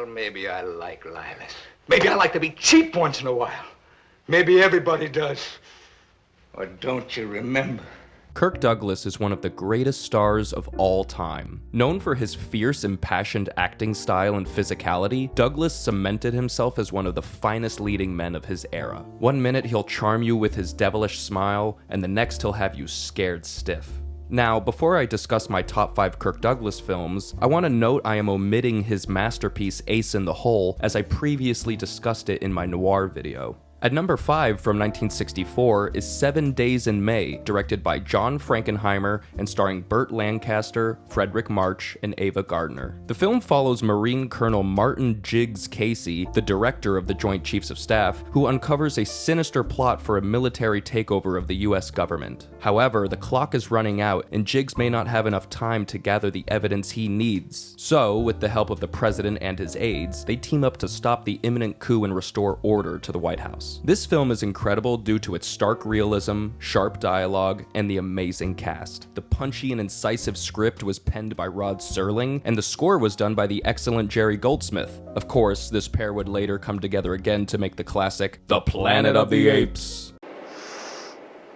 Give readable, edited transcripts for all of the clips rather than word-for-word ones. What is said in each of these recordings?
Well, maybe I like Lilas. Maybe I like to be cheap once in a while. Maybe everybody does. Or don't you remember? Kirk Douglas is one of the greatest stars of all time. Known for his fierce, impassioned acting style and physicality, Douglas cemented himself as one of the finest leading men of his era. One minute he'll charm you with his devilish smile, and the next he'll have you scared stiff. Now, before I discuss my top 5 Kirk Douglas films, I want to note I am omitting his masterpiece Ace in the Hole, as I previously discussed it in my noir video. At number 5 from 1964 is 7 Days in May, directed by John Frankenheimer and starring Burt Lancaster, Frederick March, and Ava Gardner. The film follows Marine Colonel Martin Jiggs Casey, the director of the Joint Chiefs of Staff, who uncovers a sinister plot for a military takeover of the US government. However, the clock is running out and Jiggs may not have enough time to gather the evidence he needs. So, with the help of the president and his aides, they team up to stop the imminent coup and restore order to the White House. This film is incredible due to its stark realism, sharp dialogue, and the amazing cast. The punchy and incisive script was penned by Rod Serling, and the score was done by the excellent Jerry Goldsmith. Of course, this pair would later come together again to make the classic The Planet of the Apes.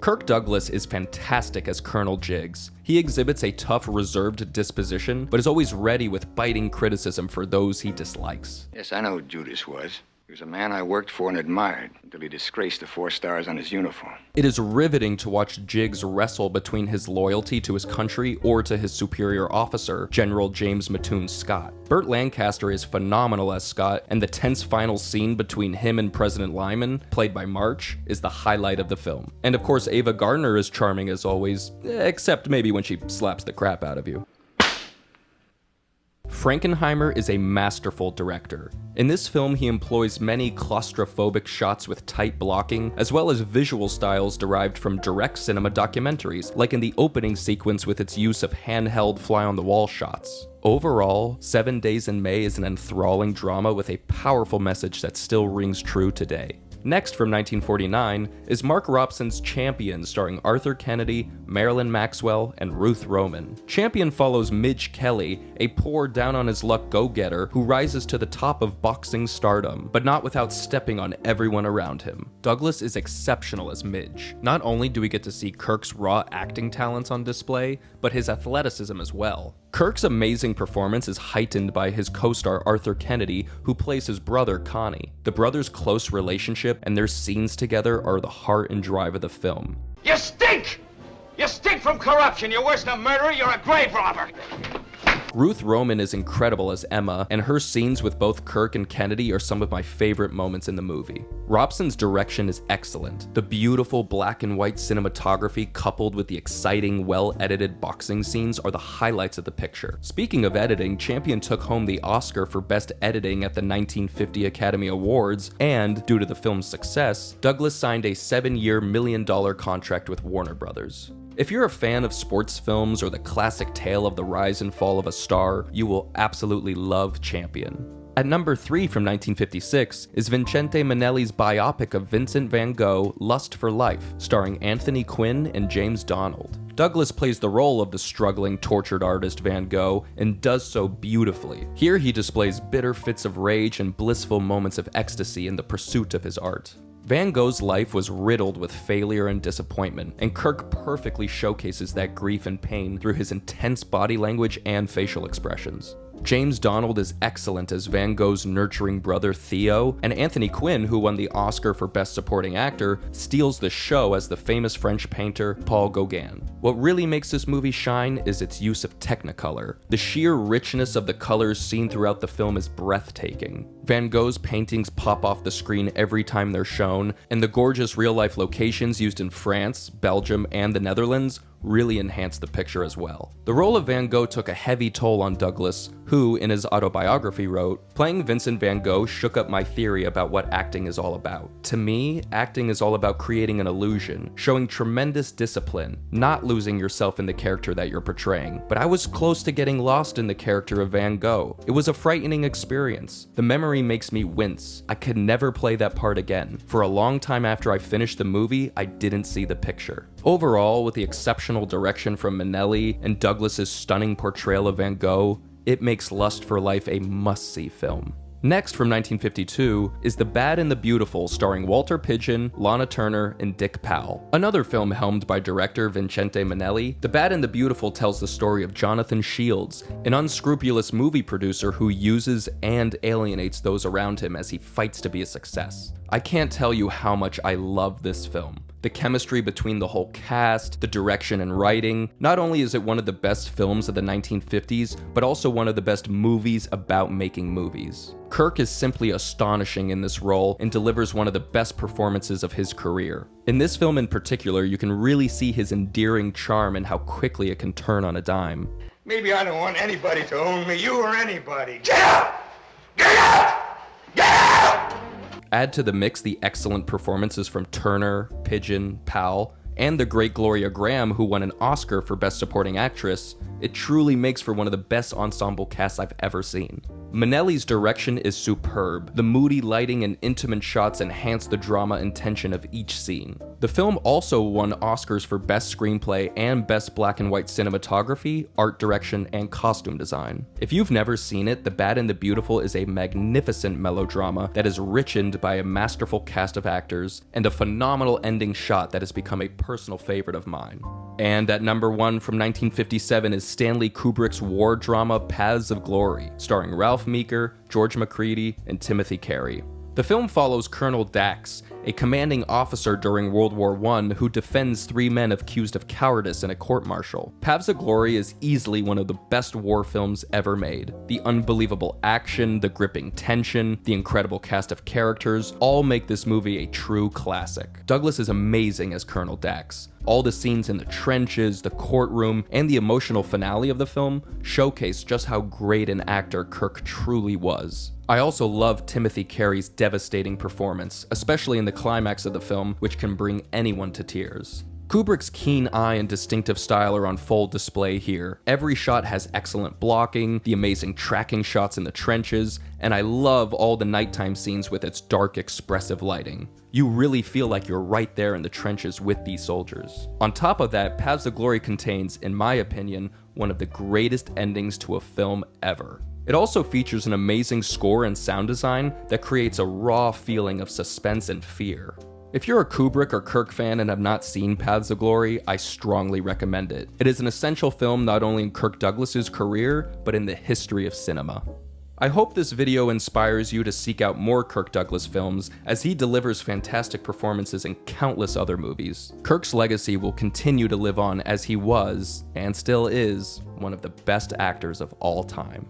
Kirk Douglas is fantastic as Colonel Jiggs. He exhibits a tough, reserved disposition, but is always ready with biting criticism for those he dislikes. Yes, I know who Judas was. He was a man I worked for and admired until he disgraced the 4 stars on his uniform. It is riveting to watch Jiggs wrestle between his loyalty to his country or to his superior officer, General James Mattoon Scott. Burt Lancaster is phenomenal as Scott, and the tense final scene between him and President Lyman, played by March, is the highlight of the film. And of course, Ava Gardner is charming as always, except maybe when she slaps the crap out of you. Frankenheimer is a masterful director. In this film, he employs many claustrophobic shots with tight blocking, as well as visual styles derived from direct cinema documentaries, like in the opening sequence with its use of handheld fly-on-the-wall shots. Overall, 7 Days in May is an enthralling drama with a powerful message that still rings true today. Next, from 1949, is Mark Robson's Champion, starring Arthur Kennedy, Marilyn Maxwell, and Ruth Roman. Champion follows Midge Kelly, a poor, down-on-his-luck go-getter who rises to the top of boxing stardom, but not without stepping on everyone around him. Douglas is exceptional as Midge. Not only do we get to see Kirk's raw acting talents on display, but his athleticism as well. Kirk's amazing performance is heightened by his co-star Arthur Kennedy, who plays his brother Connie. The brothers' close relationship and their scenes together are the heart and drive of the film. You stink! You stink from corruption! You're worse than a murderer, you're a grave robber! Ruth Roman is incredible as Emma, and her scenes with both Kirk and Kennedy are some of my favorite moments in the movie. Robson's direction is excellent. The beautiful black and white cinematography coupled with the exciting, well-edited boxing scenes are the highlights of the picture. Speaking of editing, Champion took home the Oscar for Best Editing at the 1950 Academy Awards, and, due to the film's success, Douglas signed a 7-year, $1 million contract with Warner Brothers. If you're a fan of sports films or the classic tale of the rise and fall of a star, you will absolutely love Champion. At number 3 from 1956 is Vincente Minnelli's biopic of Vincent van Gogh, Lust for Life, starring Anthony Quinn and James Donald. Douglas plays the role of the struggling, tortured artist Van Gogh and does so beautifully. Here he displays bitter fits of rage and blissful moments of ecstasy in the pursuit of his art. Van Gogh's life was riddled with failure and disappointment, and Kirk perfectly showcases that grief and pain through his intense body language and facial expressions. James Donald is excellent as Van Gogh's nurturing brother Theo, and Anthony Quinn, who won the Oscar for Best Supporting Actor, steals the show as the famous French painter Paul Gauguin. What really makes this movie shine is its use of Technicolor. The sheer richness of the colors seen throughout the film is breathtaking. Van Gogh's paintings pop off the screen every time they're shown, and the gorgeous real-life locations used in France, Belgium, and the Netherlands really enhanced the picture as well. The role of Van Gogh took a heavy toll on Douglas, who, in his autobiography, wrote, "Playing Vincent van Gogh shook up my theory about what acting is all about. To me, acting is all about creating an illusion, showing tremendous discipline, not losing yourself in the character that you're portraying. But I was close to getting lost in the character of Van Gogh. It was a frightening experience. The memory makes me wince. I could never play that part again. For a long time after I finished the movie, I didn't see the picture." Overall, with the exceptional direction from Minnelli and Douglas's stunning portrayal of Van Gogh, it makes Lust for Life a must-see film. Next, from 1952, is The Bad and the Beautiful, starring Walter Pidgeon, Lana Turner, and Dick Powell. Another film helmed by director Vincente Minnelli, The Bad and the Beautiful tells the story of Jonathan Shields, an unscrupulous movie producer who uses and alienates those around him as he fights to be a success. I can't tell you how much I love this film. The chemistry between the whole cast, the direction and writing. Not only is it one of the best films of the 1950s, but also one of the best movies about making movies. Kirk is simply astonishing in this role and delivers one of the best performances of his career. In this film in particular, you can really see his endearing charm and how quickly it can turn on a dime. Maybe I don't want anybody to own me, you or anybody. Get out! Get out! Get out! Add to the mix the excellent performances from Turner, Pidgeon, Powell, and the great Gloria Graham, who won an Oscar for Best Supporting Actress, it truly makes for one of the best ensemble casts I've ever seen. Minnelli's direction is superb. The moody lighting and intimate shots enhance the drama and tension of each scene. The film also won Oscars for Best Screenplay and Best Black and White Cinematography, Art Direction, and Costume Design. If you've never seen it, The Bad and the Beautiful is a magnificent melodrama that is richened by a masterful cast of actors and a phenomenal ending shot that has become a personal favorite of mine. And at number 1 from 1957 is Stanley Kubrick's war drama Paths of Glory, starring Ralph Meeker, George McCready, and Timothy Carey. The film follows Colonel Dax, a commanding officer during World War I who defends 3 men accused of cowardice in a court-martial. Paths of Glory is easily one of the best war films ever made. The unbelievable action, the gripping tension, the incredible cast of characters all make this movie a true classic. Douglas is amazing as Colonel Dax. All the scenes in the trenches, the courtroom, and the emotional finale of the film showcase just how great an actor Kirk truly was. I also love Timothy Carey's devastating performance, especially in the climax of the film, which can bring anyone to tears. Kubrick's keen eye and distinctive style are on full display here. Every shot has excellent blocking, the amazing tracking shots in the trenches, and I love all the nighttime scenes with its dark, expressive lighting. You really feel like you're right there in the trenches with these soldiers. On top of that, Paths of Glory contains, in my opinion, one of the greatest endings to a film ever. It also features an amazing score and sound design that creates a raw feeling of suspense and fear. If you're a Kubrick or Kirk fan and have not seen Paths of Glory, I strongly recommend it. It is an essential film not only in Kirk Douglas's career, but in the history of cinema. I hope this video inspires you to seek out more Kirk Douglas films, as he delivers fantastic performances in countless other movies. Kirk's legacy will continue to live on as he was, and still is, one of the best actors of all time.